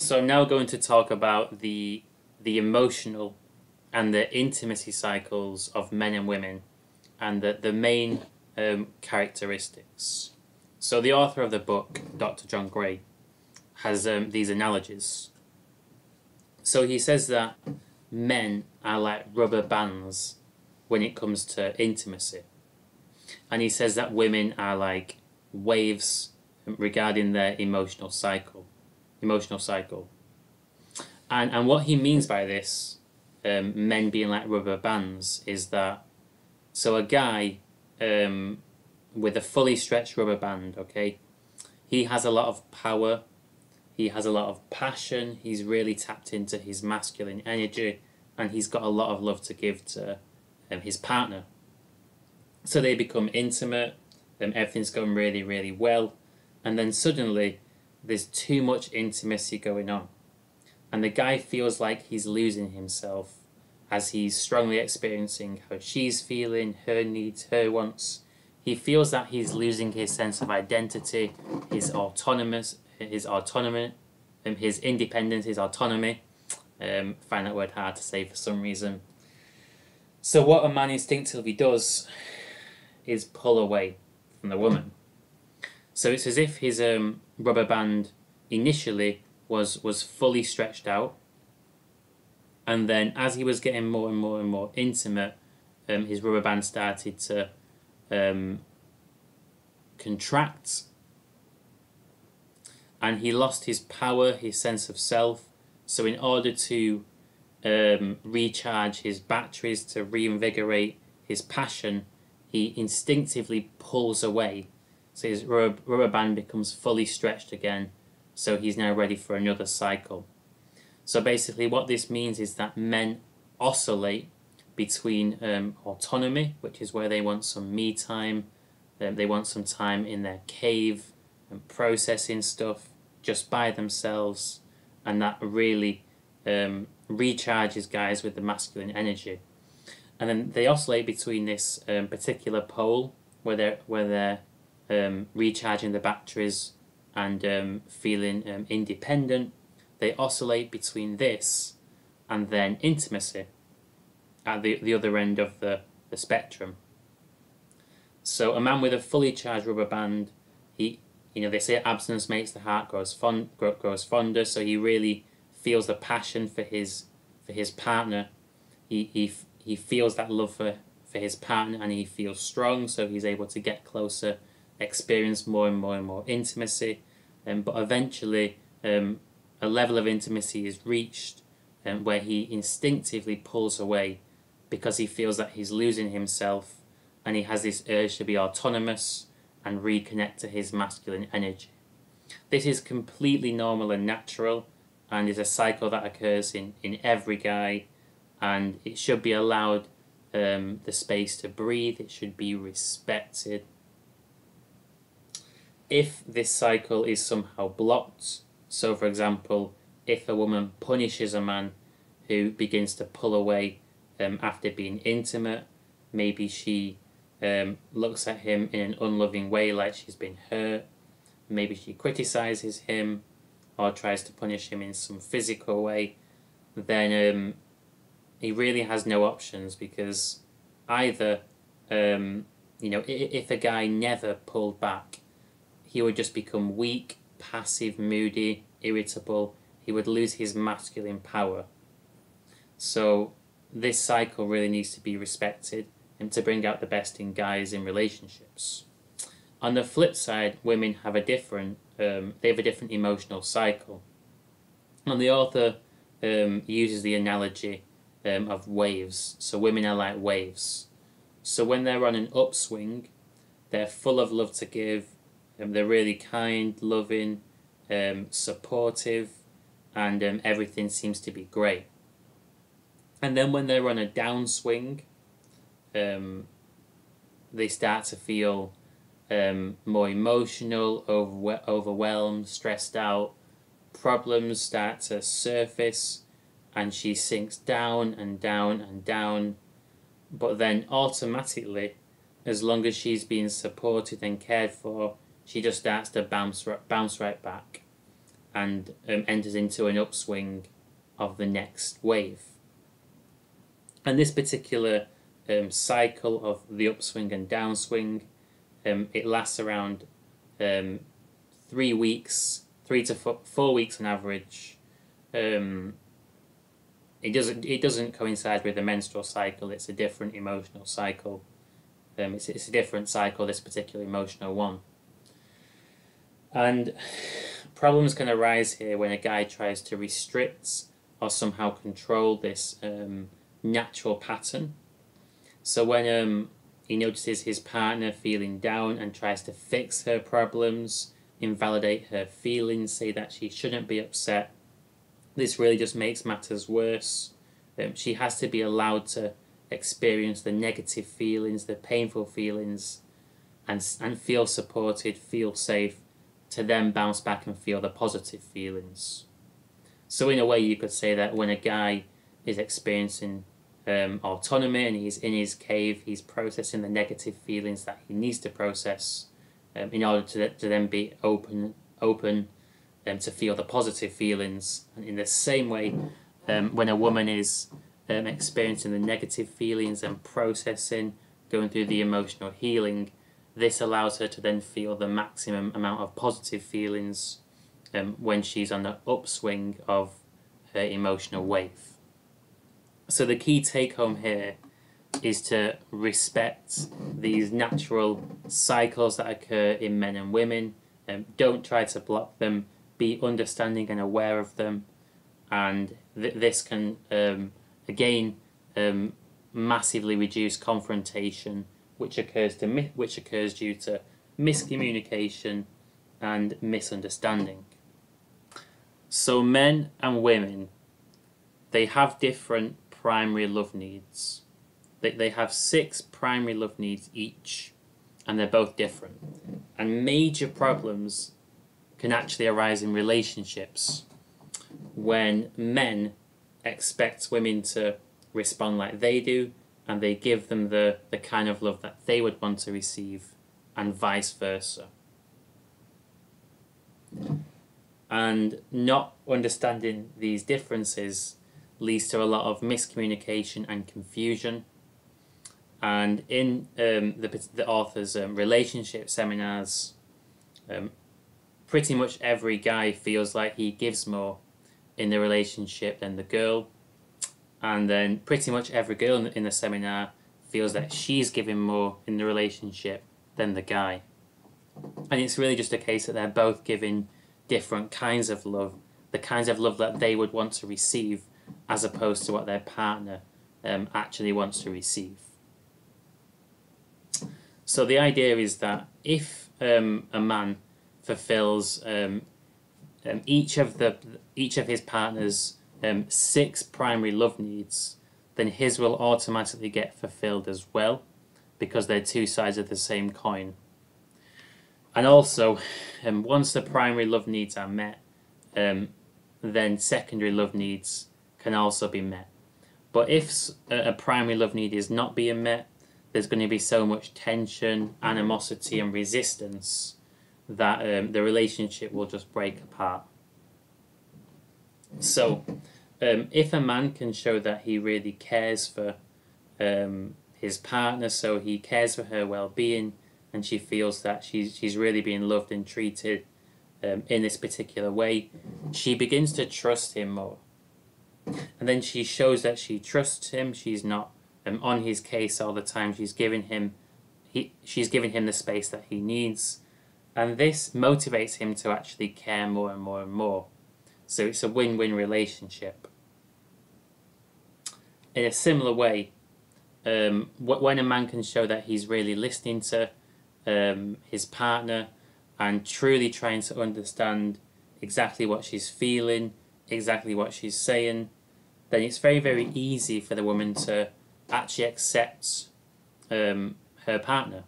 So I'm now going to talk about the emotional and the intimacy cycles of men and women, and the main characteristics. So the author of the book, Dr. John Gray, has these analogies. So he says that men are like rubber bands when it comes to intimacy, and he says that women are like waves regarding their emotional cycle. And what he means by this, men being like rubber bands, is that so a guy with a fully stretched rubber band, okay, he has a lot of power, he has a lot of passion, he's really tapped into his masculine energy, and he's got a lot of love to give to his partner. So they become intimate, everything's going really, really well, and then suddenly there's too much intimacy going on. And the guy feels like he's losing himself as he's strongly experiencing how she's feeling, her needs, her wants. He feels that he's losing his sense of identity, his autonomy, his independence, his autonomy. Find that word hard to say for some reason. So what a man instinctively does is pull away from the woman. So it's as if his rubber band initially was fully stretched out, and then as he was getting more and more and more intimate, his rubber band started to contract, and he lost his power, his sense of self. So in order to recharge his batteries, to reinvigorate his passion, he instinctively pulls away. So his rubber band becomes fully stretched again, so he's now ready for another cycle. So basically what this means is that men oscillate between autonomy, which is where they want some me time, they want some time in their cave and processing stuff just by themselves, and that really recharges guys with the masculine energy. And then they oscillate between this particular pole where they're recharging the batteries and feeling independent. They oscillate between this and then intimacy at the other end of the spectrum. So a man with a fully charged rubber band, they say abstinence makes the heart grows fonder. So he really feels the passion for his partner. He feels that love for his partner, and he feels strong. So he's able to get closer, experience more and more and more intimacy, but eventually a level of intimacy is reached where he instinctively pulls away because he feels that he's losing himself, and he has this urge to be autonomous and reconnect to his masculine energy. This is completely normal and natural, and is a cycle that occurs in every guy, and it should be allowed the space to breathe. It should be respected. If this cycle is somehow blocked, so for example, if a woman punishes a man who begins to pull away after being intimate, maybe she looks at him in an unloving way, like she's been hurt, maybe she criticizes him or tries to punish him in some physical way, then he really has no options, because either if a guy never pulled back, he would just become weak, passive, moody, irritable. He would lose his masculine power. So this cycle really needs to be respected and to bring out the best in guys in relationships. On the flip side, women have a different emotional cycle. And the author uses the analogy of waves. So women are like waves. So when they're on an upswing, they're full of love to give. They're really kind, loving, supportive, and everything seems to be great. And then when they're on a downswing, they start to feel more emotional, overwhelmed, stressed out. Problems start to surface, and she sinks down and down and down. But then automatically, as long as she's being supported and cared for, she just starts to bounce right back. and enters into an upswing of the next wave. And this particular cycle of the upswing and downswing, it lasts around 3 weeks, 3 to 4 weeks on average. It doesn't coincide with the menstrual cycle. It's a different emotional cycle. It's a different cycle, this particular emotional one. And problems can arise here when a guy tries to restrict or somehow control this natural pattern. So when he notices his partner feeling down and tries to fix her problems, invalidate her feelings, say that she shouldn't be upset, this really just makes matters worse. She has to be allowed to experience the negative feelings, the painful feelings, and feel supported, feel safe, to then bounce back and feel the positive feelings. So in a way you could say that when a guy is experiencing autonomy and he's in his cave, he's processing the negative feelings that he needs to process in order to then be open to feel the positive feelings. And in the same way, when a woman is experiencing the negative feelings and processing, going through the emotional healing, this allows her to then feel the maximum amount of positive feelings when she's on the upswing of her emotional wave. So the key take home here is to respect these natural cycles that occur in men and women. Don't try to block them. Be understanding and aware of them, and this can again massively reduce confrontation, which occurs due to miscommunication and misunderstanding. So men and women, they have different primary love needs. They have 6 primary love needs each, and they're both different. And major problems can actually arise in relationships when men expect women to respond like they do, and they give them the kind of love that they would want to receive, and vice versa. And not understanding these differences leads to a lot of miscommunication and confusion. And in the author's relationship seminars, pretty much every guy feels like he gives more in the relationship than the girl. And then pretty much every girl in the seminar feels that she's giving more in the relationship than the guy. And it's really just a case that they're both giving different kinds of love, the kinds of love that they would want to receive, as opposed to what their partner actually wants to receive. So the idea is that if a man fulfills each of his partner's 6 primary love needs, then his will automatically get fulfilled as well, because they're 2 sides of the same coin. And also, once the primary love needs are met, then secondary love needs can also be met. But if a primary love need is not being met, there's going to be so much tension, animosity and resistance that the relationship will just break apart. So if a man can show that he really cares for his partner, so he cares for her well-being, and she feels that she's really being loved and treated in this particular way, she begins to trust him more. And then she shows that she trusts him. She's not on his case all the time. She's giving him the space that he needs, and this motivates him to actually care more and more and more. So it's a win-win relationship. In a similar way, when a man can show that he's really listening to his partner and truly trying to understand exactly what she's feeling, exactly what she's saying, then it's very, very easy for the woman to actually accept her partner,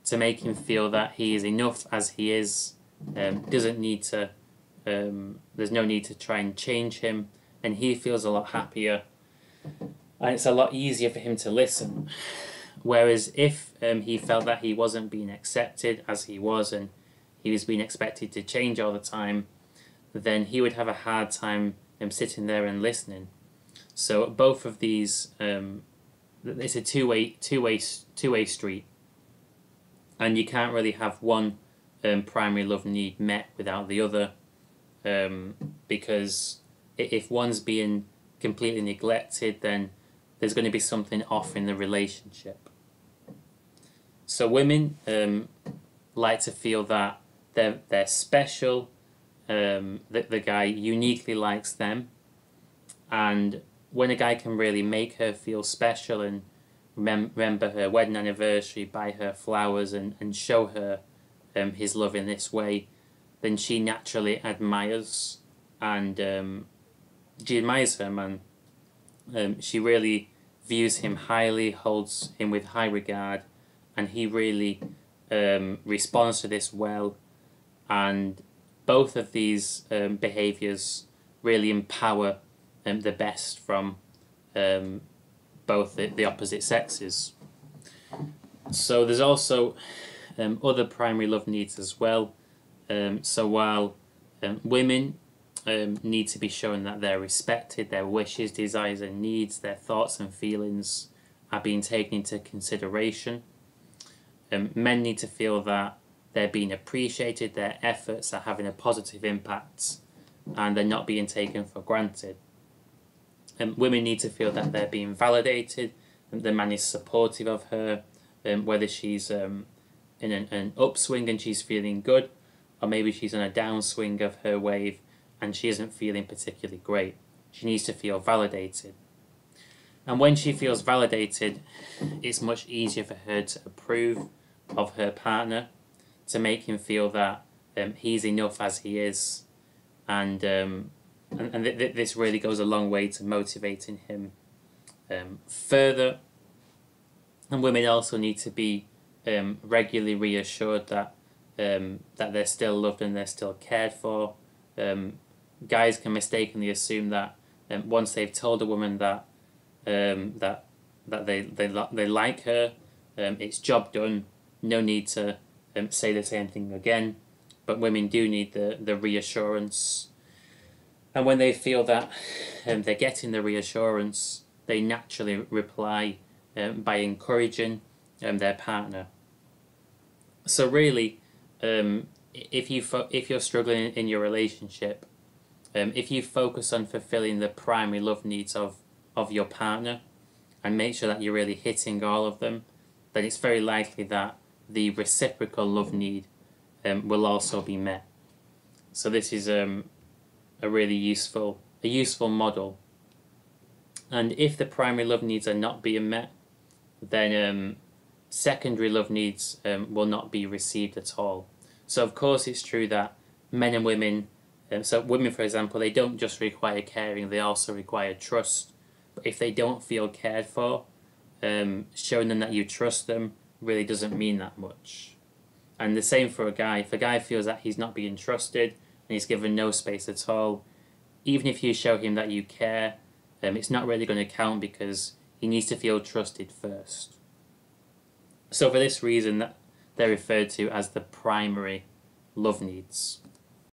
to make him feel that he is enough as he is, doesn't need to, there's no need to try and change him, and he feels a lot happier, and it's a lot easier for him to listen. Whereas if he felt that he wasn't being accepted as he was, and he was being expected to change all the time, then he would have a hard time sitting there and listening. So both of these, it's a two-way street, and you can't really have one primary love need met without the other, because if one's being completely neglected, then there's going to be something off in the relationship. So women like to feel that they're special, that the guy uniquely likes them, and when a guy can really make her feel special and remember her wedding anniversary, buy her flowers, and show her his love in this way, then she naturally admires, and she admires her man. She really views him highly, holds him with high regard, and he really responds to this well. And both of these behaviours really empower the best from both the opposite sexes. So there's also other primary love needs as well. So while women need to be shown that they're respected, their wishes, desires and needs, their thoughts and feelings are being taken into consideration, men need to feel that they're being appreciated, their efforts are having a positive impact, and they're not being taken for granted. Women need to feel that they're being validated, and the man is supportive of her, whether she's in an upswing and she's feeling good, or maybe she's on a downswing of her wave and she isn't feeling particularly great. She needs to feel validated. And when she feels validated, it's much easier for her to approve of her partner, to make him feel that he's enough as he is, and this really goes a long way to motivating him further. And women also need to be regularly reassured that they're still loved and they're still cared for. Guys can mistakenly assume that once they've told a woman that they like her, it's job done. No need to say the same thing again. But women do need the reassurance. And when they feel that they're getting the reassurance, they naturally reply by encouraging their partner. So really, if you're struggling in your relationship, if you focus on fulfilling the primary love needs of your partner and make sure that you're really hitting all of them, then it's very likely that the reciprocal love need will also be met. So this is a really useful model. And if the primary love needs are not being met, then secondary love needs will not be received at all. So of course it's true that men and women, so women for example, they don't just require caring, they also require trust. But if they don't feel cared for, showing them that you trust them really doesn't mean that much. And the same for a guy. If a guy feels that he's not being trusted and he's given no space at all, even if you show him that you care, it's not really going to count because he needs to feel trusted first. So for this reason, they're referred to as the primary love needs.